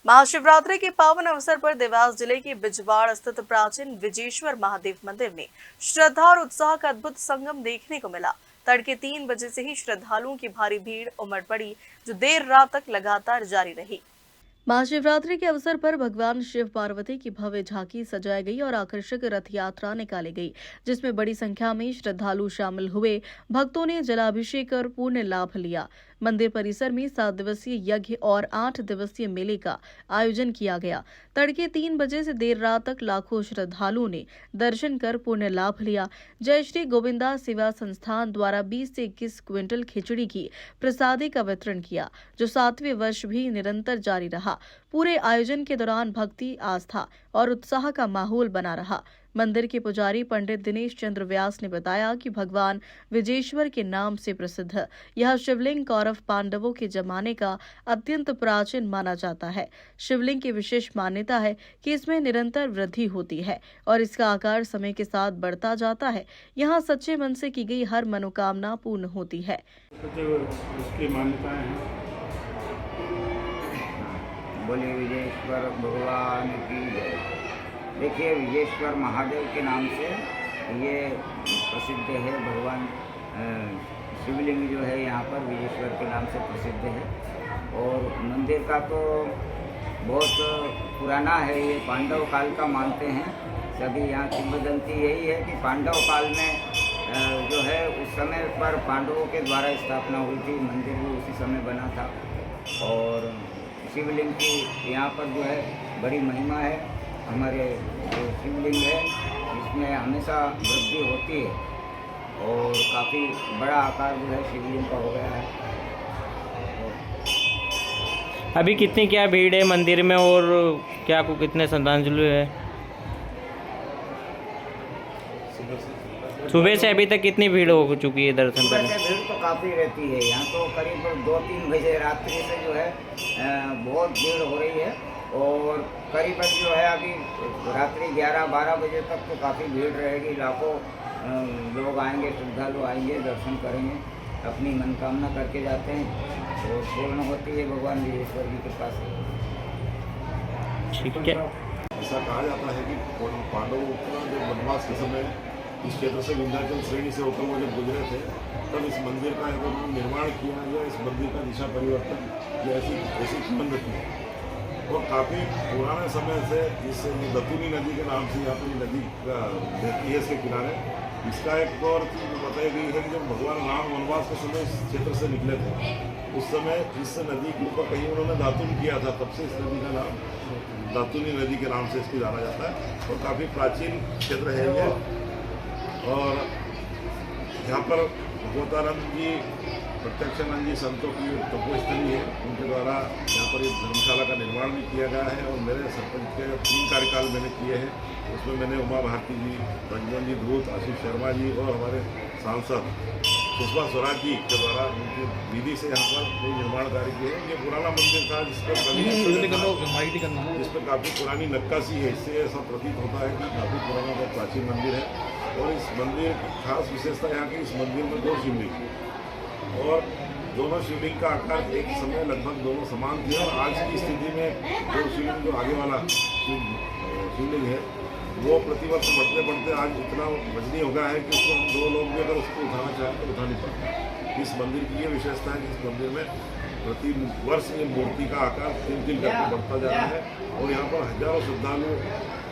महाशिवरात्रि के पावन अवसर पर देवास जिले के बिजवाड़ स्थित प्राचीन विजेश्वर महादेव मंदिर में श्रद्धा और उत्साह का अद्भुत संगम देखने को मिला। तड़के 3 बजे से ही श्रद्धालुओं की भारी भीड़ उमड़ पड़ी, जो देर रात तक लगातार जारी रही। महाशिवरात्रि के अवसर पर भगवान शिव पार्वती की भव्य झांकी सजाई गई और आकर्षक रथ यात्रा निकाली गई, जिसमें बड़ी संख्या में श्रद्धालु शामिल हुए। भक्तों ने जलाभिषेक कर पुण्य लाभ लिया। मंदिर परिसर में 7 दिवसीय यज्ञ और 8 दिवसीय मेले का आयोजन किया गया। तड़के 3 बजे से देर रात तक लाखों श्रद्धालुओं ने दर्शन कर पुण्य लाभ लिया। जय श्री गोविंदा सेवा संस्थान द्वारा 20 से 21 क्विंटल खिचड़ी की प्रसादी का वितरण किया, जो 7वें वर्ष भी निरंतर जारी रहा। पूरे आयोजन के दौरान भक्ति, आस्था और उत्साह का माहौल बना रहा। मंदिर के पुजारी पंडित दिनेश चंद्र व्यास ने बताया कि भगवान विजेश्वर के नाम से प्रसिद्ध यह शिवलिंग कौरव पांडवों के जमाने का अत्यंत प्राचीन माना जाता है। शिवलिंग की विशेष मान्यता है कि इसमें निरंतर वृद्धि होती है और इसका आकार समय के साथ बढ़ता जाता है। यहाँ सच्चे मन से की गई हर मनोकामना पूर्ण होती है। उसकी मान्यताएं हैं। बोले विजेश्वर भगवान की जय। देखिए, विजेश्वर महादेव के नाम से ये प्रसिद्ध है। भगवान शिवलिंग जो है यहाँ पर विजेश्वर के नाम से प्रसिद्ध है। और मंदिर का तो बहुत पुराना है, ये पांडव काल का मानते हैं सभी। यहाँ किंवदंती यही है कि पांडव काल में जो है उस समय पर पांडवों के द्वारा स्थापना हुई थी। मंदिर भी उसी समय बना था। और शिवलिंग की यहाँ पर जो है बड़ी महिमा है। हमारे जो शिवलिंग है इसमें हमेशा वृद्धि होती है और काफ़ी बड़ा आकार जो है शिवलिंग का हो गया है। अभी कितनी क्या भीड़ है मंदिर में और क्या को कितने श्रद्धालु है? सुबह से अभी तक कितनी भीड़ हो चुकी है दर्शन करने? भीड़ तो काफ़ी रहती है यहाँ, तो करीब 2-3 बजे रात्रि से जो है बहुत भीड़ हो रही है। और करीबन जो है अभी रात्रि 11-12 बजे तक तो काफ़ी भीड़ रहेगी। लाखों लोग आएंगे, श्रद्धालु आएंगे, दर्शन करेंगे, अपनी मनोकामना करके जाते हैं और पूर्ण होती है भगवान विजेश्वर की कृपा से। ठीक है। ऐसा कहा जाता है कि पांडवों का जब वनवास के समय इस क्षेत्र से विंध्याचल श्रेणी से होकर वो जब गुजरे थे, तब इस मंदिर का निर्माण किया गया। इस मंदिर का दिशा परिवर्तन या ऐसी संबंध थी। और काफ़ी पुराने समय से इस दतुनी नदी के नाम से यहाँ पर नदी बहती है इसके किनारे। इसका एक और चीज़ बताई गई है कि जब भगवान राम वनवास के समय इस क्षेत्र से निकले थे, उस समय इस नदी के ऊपर कहीं उन्होंने दातुन किया था, तब से इस नदी का नाम दातुनी नदी के नाम से इसको जाना जाता है। और काफ़ी प्राचीन क्षेत्र है ये। और यहाँ पर भगवतानंद जी, प्रत्यक्षानंद जी संतों की तपोस्थली है, उनके द्वारा यहाँ पर एक धर्मशाला का निर्माण भी किया गया है। और मेरे सरपंच के 3 कार्यकाल मैंने किए हैं, उसमें मैंने उमा भारती जी, रंजन जी धूत, आशीष शर्मा जी और हमारे सांसद सुषमा स्वराज जी के द्वारा उनकी विधि से यहाँ पर कोई निर्माण कार्य किए हैं। ये पुराना मंदिर था जिस पर काफ़ी पुरानी नक्काशी है। इससे ऐसा प्रतीत होता है कि काफ़ी पुराना और प्राचीन मंदिर है। और इस मंदिर की खास विशेषता यहाँ की, इस मंदिर में 2 शिवलिंग और दोनों शिवलिंग का आकार एक समय लगभग दोनों समान थे। और आज की स्थिति में 2 शिवलिंग, जो आगे वाला शिवलिंग है, वो प्रतिवर्ष बढ़ते बढ़ते आज इतना वजनी हो गया है कि उसको हम 2 लोग भी अगर उसको उठाना चाहें तो उठा नहीं पाते। इस मंदिर की ये विशेषता है कि इस मंदिर में प्रति वर्ष ये मूर्ति का आकार 3-3 करके बढ़ता जा रहा है। और यहाँ पर हजारों श्रद्धालु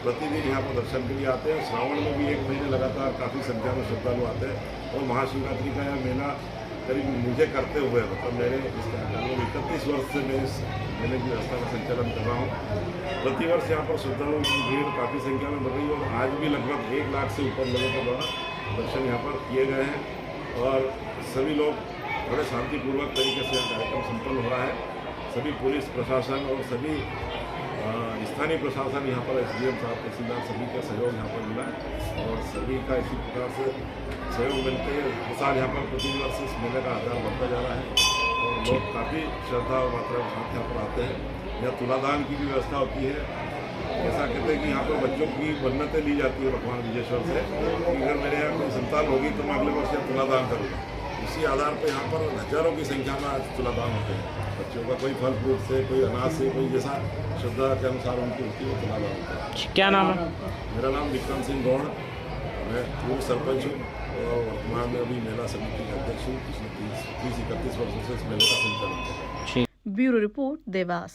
प्रतिदिन यहाँ पर दर्शन के लिए आते हैं। श्रावण में भी 1 महीने लगातार काफ़ी संख्या में श्रद्धालु आते हैं। और महाशिवरात्रि का यह मेला करीब मुझे करते हुए, मतलब मेरे इस 31 वर्ष से मैं इस मेले की व्यवस्था का संचालन कर रहा हूँ। प्रतिवर्ष यहाँ पर श्रद्धालुओं की भीड़ काफ़ी संख्या में बढ़ रही है। और आज भी लगभग 1 लाख से ऊपर लोगों के द्वारा दर्शन यहाँ पर किए गए हैं। और सभी लोग बड़े शांतिपूर्वक तरीके से यह कार्यक्रम संपन्न हो रहा है। सभी पुलिस प्रशासन और सभी स्थानीय प्रशासन, यहाँ पर SDM साहब, तहसीलदार, सभी का सहयोग यहाँ पर मिला है। और सभी का इसी प्रकार से सहयोग मिलते हैं साल यहाँ पर प्रतिवर्ष इस मेले का आकार बढ़ता जा रहा है। और लोग काफ़ी श्रद्धा और मात्रा के साथ यहाँ पर आते हैं। यहाँ तुलादान की भी व्यवस्था होती है। ऐसा कहते हैं कि यहाँ पर बच्चों की मन्नतें ली जाती है भगवान विजेश्वर से कि अगर मेरे यहाँ कोई संतान होगी तो मैं अगले वर्ष यहाँ तुलादान करूँगा। इसी आधार पर यहाँ पर हजारों की संख्या में आज तुलादान होते हैं। बच्चों का कोई फल फ्रूट से, कोई अनाज से, कोई जैसा श्रद्धा के अनुसार उनकी होती है वो चला होता है। क्या नाम है? मेरा नाम विक्रम सिंह गौड़, मैं पूर्व सरपंच हूँ और वर्तमान में अभी मेला समिति के अध्यक्ष हूँ। पिछले 30-31 वर्षों से इस मेले का संचालन कर रहा हूँ। Bureau report Dewas.